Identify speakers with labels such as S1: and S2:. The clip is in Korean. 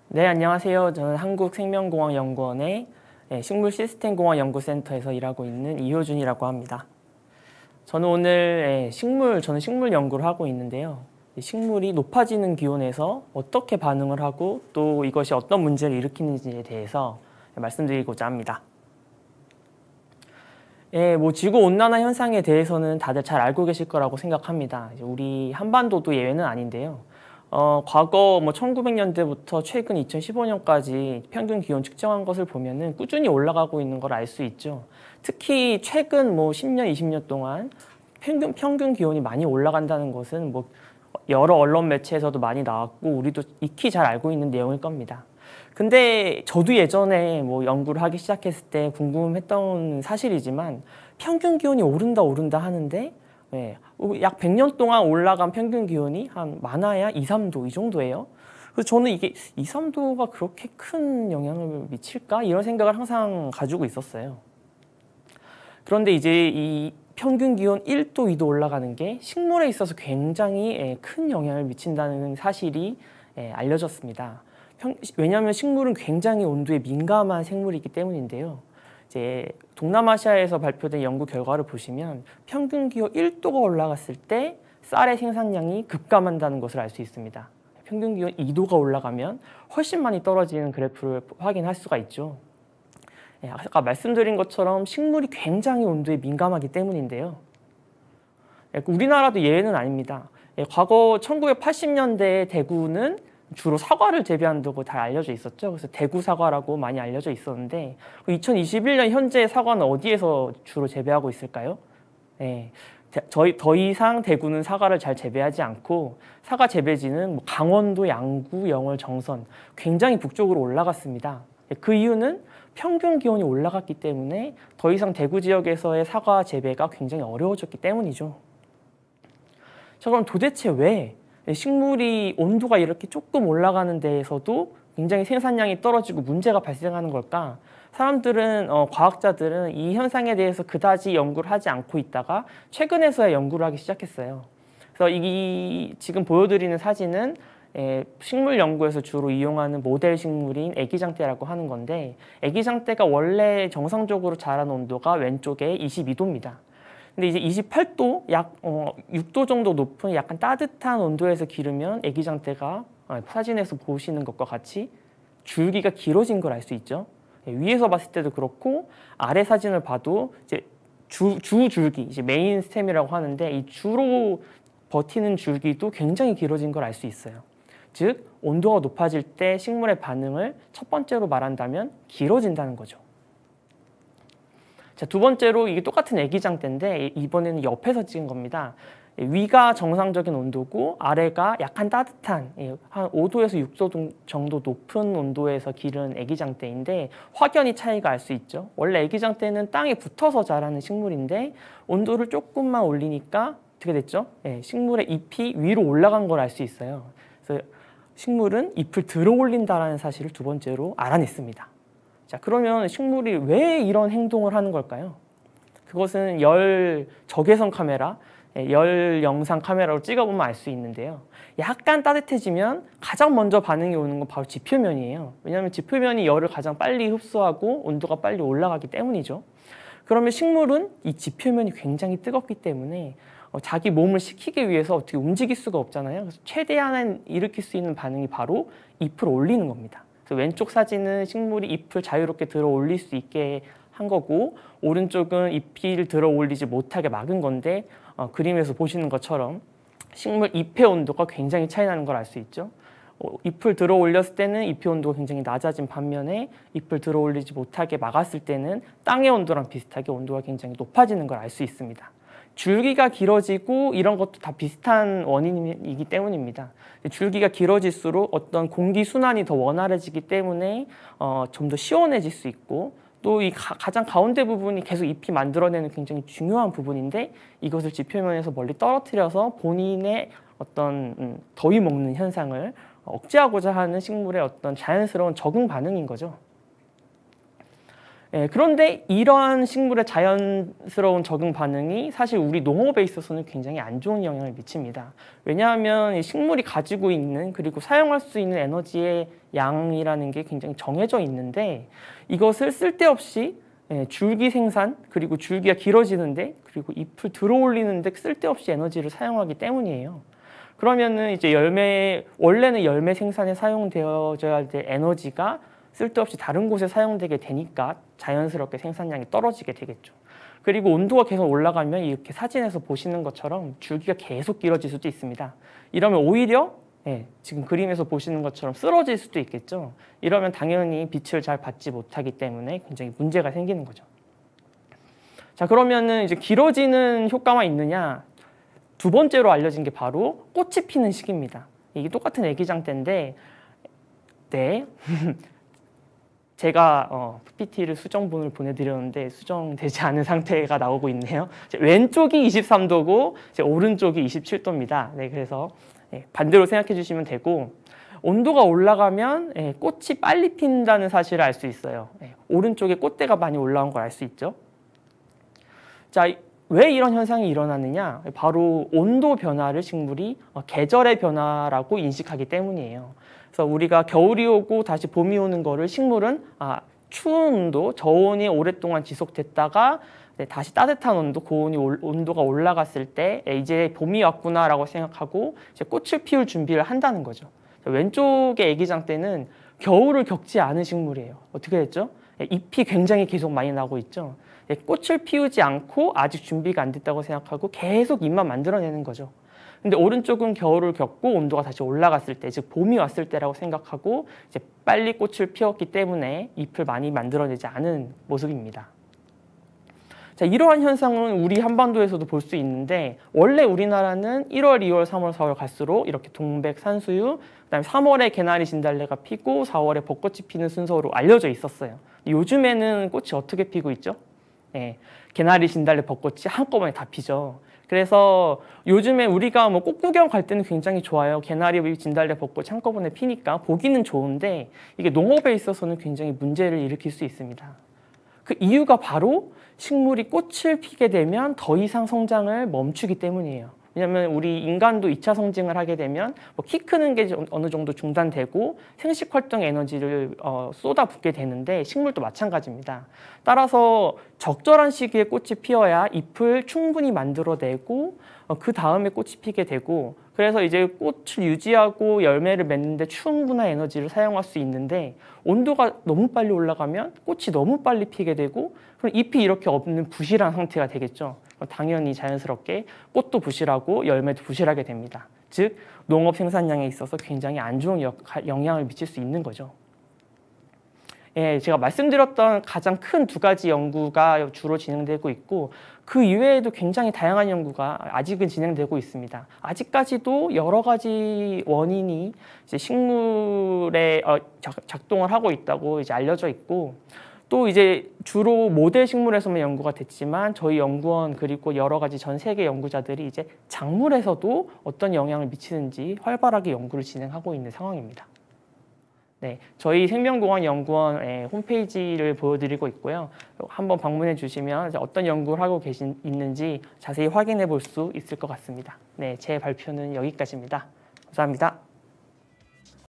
S1: 네, 안녕하세요. 저는 한국생명공학연구원의 식물시스템공학연구센터에서 일하고 있는 이효준이라고 합니다. 저는 오늘 저는 식물 연구를 하고 있는데요. 식물이 높아지는 기온에서 어떻게 반응을 하고 또 이것이 어떤 문제를 일으키는지에 대해서 말씀드리고자 합니다. 지구온난화 현상에 대해서는 다들 잘 알고 계실 거라고 생각합니다. 우리 한반도도 예외는 아닌데요. 과거 1900년대부터 최근 2015년까지 평균 기온 측정한 것을 보면은 꾸준히 올라가고 있는 걸 알 수 있죠. 특히 최근 10년, 20년 동안 평균 기온이 많이 올라간다는 것은 여러 언론 매체에서도 많이 나왔고 우리도 익히 잘 알고 있는 내용일 겁니다. 근데 저도 예전에 연구를 하기 시작했을 때 궁금했던 사실이지만 평균 기온이 오른다 하는데 약 100년 동안 올라간 평균 기온이 한 많아야 2, 3도 이 정도예요. 그래서 저는 이게 2, 3도가 그렇게 큰 영향을 미칠까? 이런 생각을 항상 가지고 있었어요. 그런데 이제 이 평균 기온 1도, 2도 올라가는 게 식물에 있어서 굉장히 큰 영향을 미친다는 사실이 알려졌습니다. 왜냐하면 식물은 굉장히 온도에 민감한 생물이기 때문인데요. 이제 동남아시아에서 발표된 연구 결과를 보시면 평균 기온 1도가 올라갔을 때 쌀의 생산량이 급감한다는 것을 알 수 있습니다. 평균 기온 2도가 올라가면 훨씬 많이 떨어지는 그래프를 확인할 수가 있죠. 아까 말씀드린 것처럼 식물이 굉장히 온도에 민감하기 때문인데요. 우리나라도 예외는 아닙니다. 과거 1980년대 대구는 주로 사과를 재배한다고 다 알려져 있었죠. 그래서 대구 사과라고 많이 알려져 있었는데 2021년 현재 사과는 어디에서 주로 재배하고 있을까요? 더 이상 대구는 사과를 잘 재배하지 않고 사과 재배지는 강원도, 양구, 영월, 정선 굉장히 북쪽으로 올라갔습니다. 그 이유는 평균 기온이 올라갔기 때문에 더 이상 대구 지역에서의 사과 재배가 굉장히 어려워졌기 때문이죠. 자, 그럼 도대체 왜 식물이 온도가 이렇게 조금 올라가는 데에서도 굉장히 생산량이 떨어지고 문제가 발생하는 걸까? 과학자들은 이 현상에 대해서 그다지 연구를 하지 않고 있다가 최근에서야 연구를 하기 시작했어요. 그래서 지금 보여드리는 사진은 식물 연구에서 주로 이용하는 모델 식물인 애기장대라고 하는 건데 애기장대가 원래 정상적으로 자라는 온도가 왼쪽에 22도입니다. 근데 이제 28도, 약 6도 정도 높은 약간 따뜻한 온도에서 기르면 애기장대가 사진에서 보시는 것과 같이 줄기가 길어진 걸 알 수 있죠. 위에서 봤을 때도 그렇고 아래 사진을 봐도 이제 줄기, 이제 메인 스템이라고 하는데 이 주로 버티는 줄기도 굉장히 길어진 걸 알 수 있어요. 즉 온도가 높아질 때 식물의 반응을 첫 번째로 말한다면 길어진다는 거죠. 자, 두 번째로 이게 똑같은 애기장대인데 이번에는 옆에서 찍은 겁니다. 위가 정상적인 온도고 아래가 약간 따뜻한 한 5도에서 6도 정도 높은 온도에서 기른 애기장대인데 확연히 차이가 알 수 있죠. 원래 애기장대는 땅에 붙어서 자라는 식물인데 온도를 조금만 올리니까 어떻게 됐죠? 식물의 잎이 위로 올라간 걸 알 수 있어요. 그래서 식물은 잎을 들어 올린다는 사실을 두 번째로 알아냈습니다. 자, 그러면 식물이 왜 이런 행동을 하는 걸까요? 그것은 열 적외선 카메라, 열 영상 카메라로 찍어보면 알 수 있는데요. 약간 따뜻해지면 가장 먼저 반응이 오는 건 바로 지표면이에요. 왜냐하면 지표면이 열을 가장 빨리 흡수하고 온도가 빨리 올라가기 때문이죠. 그러면 식물은 이 지표면이 굉장히 뜨겁기 때문에 자기 몸을 식히기 위해서 어떻게 움직일 수가 없잖아요. 그래서 최대한 일으킬 수 있는 반응이 바로 잎을 올리는 겁니다. 그래서 왼쪽 사진은 식물이 잎을 자유롭게 들어 올릴 수 있게 한 거고 오른쪽은 잎을 들어 올리지 못하게 막은 건데 그림에서 보시는 것처럼 식물 잎의 온도가 굉장히 차이 나는 걸 알 수 있죠. 잎을 들어 올렸을 때는 잎의 온도가 굉장히 낮아진 반면에 잎을 들어 올리지 못하게 막았을 때는 땅의 온도랑 비슷하게 온도가 굉장히 높아지는 걸 알 수 있습니다. 줄기가 길어지고 이런 것도 다 비슷한 원인이기 때문입니다. 줄기가 길어질수록 어떤 공기 순환이 더 원활해지기 때문에 좀 더 시원해질 수 있고 또 이 가장 가운데 부분이 계속 잎이 만들어내는 굉장히 중요한 부분인데 이것을 지표면에서 멀리 떨어뜨려서 본인의 어떤 더위 먹는 현상을 억제하고자 하는 식물의 어떤 자연스러운 적응 반응인 거죠. 그런데 이러한 식물의 자연스러운 적응 반응이 사실 우리 농업에 있어서는 굉장히 안 좋은 영향을 미칩니다. 왜냐하면 식물이 가지고 있는 그리고 사용할 수 있는 에너지의 양이라는 게 굉장히 정해져 있는데 이것을 쓸데없이 줄기 생산 그리고 줄기가 길어지는데 그리고 잎을 들어올리는데 쓸데없이 에너지를 사용하기 때문이에요. 그러면은 이제 원래는 열매 생산에 사용되어져야 될 에너지가 쓸데없이 다른 곳에 사용되게 되니까 자연스럽게 생산량이 떨어지게 되겠죠. 그리고 온도가 계속 올라가면 이렇게 사진에서 보시는 것처럼 줄기가 계속 길어질 수도 있습니다. 이러면 오히려 지금 그림에서 보시는 것처럼 쓰러질 수도 있겠죠. 이러면 당연히 빛을 잘 받지 못하기 때문에 굉장히 문제가 생기는 거죠. 자, 그러면은 이제 길어지는 효과만 있느냐? 두 번째로 알려진 게 바로 꽃이 피는 시기입니다. 이게 똑같은 애기장 때인데, 네. 제가 PPT를 수정본을 보내드렸는데 수정되지 않은 상태가 나오고 있네요. 왼쪽이 23도고 오른쪽이 27도입니다. 네, 그래서 반대로 생각해 주시면 되고 온도가 올라가면 꽃이 빨리 핀다는 사실을 알 수 있어요. 오른쪽에 꽃대가 많이 올라온 걸 알 수 있죠. 자, 왜 이런 현상이 일어나느냐? 바로 온도 변화를 식물이 계절의 변화라고 인식하기 때문이에요. 그래서 우리가 겨울이 오고 다시 봄이 오는 거를 식물은 추운 온도, 저온이 오랫동안 지속됐다가 다시 따뜻한 온도, 고온이 온도가 올라갔을 때 이제 봄이 왔구나라고 생각하고 이제 꽃을 피울 준비를 한다는 거죠. 왼쪽의 애기장 때는 겨울을 겪지 않은 식물이에요. 어떻게 됐죠? 잎이 굉장히 계속 많이 나고 있죠. 꽃을 피우지 않고 아직 준비가 안 됐다고 생각하고 계속 잎만 만들어내는 거죠. 근데 오른쪽은 겨울을 겪고 온도가 다시 올라갔을 때, 즉 봄이 왔을 때라고 생각하고 이제 빨리 꽃을 피웠기 때문에 잎을 많이 만들어내지 않은 모습입니다. 자, 이러한 현상은 우리 한반도에서도 볼 수 있는데 원래 우리나라는 1월, 2월, 3월, 4월 갈수록 이렇게 동백, 산수유, 그다음에 3월에 개나리, 진달래가 피고 4월에 벚꽃이 피는 순서로 알려져 있었어요. 요즘에는 꽃이 어떻게 피고 있죠? 개나리, 진달래, 벚꽃이 한꺼번에 다 피죠. 그래서 요즘에 우리가 뭐 꽃 구경 갈 때는 굉장히 좋아요. 개나리, 진달래, 벚꽃이 한꺼번에 피니까 보기는 좋은데 이게 농업에 있어서는 굉장히 문제를 일으킬 수 있습니다. 그 이유가 바로 식물이 꽃을 피게 되면 더 이상 성장을 멈추기 때문이에요. 왜냐하면 우리 인간도 2차 성징을 하게 되면 키 크는 게 어느 정도 중단되고 생식 활동 에너지를 쏟아붓게 되는데 식물도 마찬가지입니다. 따라서 적절한 시기에 꽃이 피어야 잎을 충분히 만들어내고 그 다음에 꽃이 피게 되고 그래서 이제 꽃을 유지하고 열매를 맺는데 충분한 에너지를 사용할 수 있는데 온도가 너무 빨리 올라가면 꽃이 너무 빨리 피게 되고 그럼 잎이 이렇게 없는 부실한 상태가 되겠죠. 당연히 자연스럽게 꽃도 부실하고 열매도 부실하게 됩니다. 즉 농업 생산량에 있어서 굉장히 안 좋은 영향을 미칠 수 있는 거죠. 제가 말씀드렸던 가장 큰 두 가지 연구가 주로 진행되고 있고 그 이외에도 굉장히 다양한 연구가 아직은 진행되고 있습니다. 아직까지도 여러 가지 원인이 이제 식물에 작동을 하고 있다고 이제 알려져 있고 또 이제 주로 모델 식물에서만 연구가 됐지만 저희 연구원 그리고 여러 가지 전 세계 연구자들이 이제 작물에서도 어떤 영향을 미치는지 활발하게 연구를 진행하고 있는 상황입니다. 네, 저희 생명공학연구원 홈페이지를 보여드리고 있고요. 한번 방문해 주시면 어떤 연구를 하고 있는지 자세히 확인해 볼 수 있을 것 같습니다. 네, 제 발표는 여기까지입니다. 감사합니다.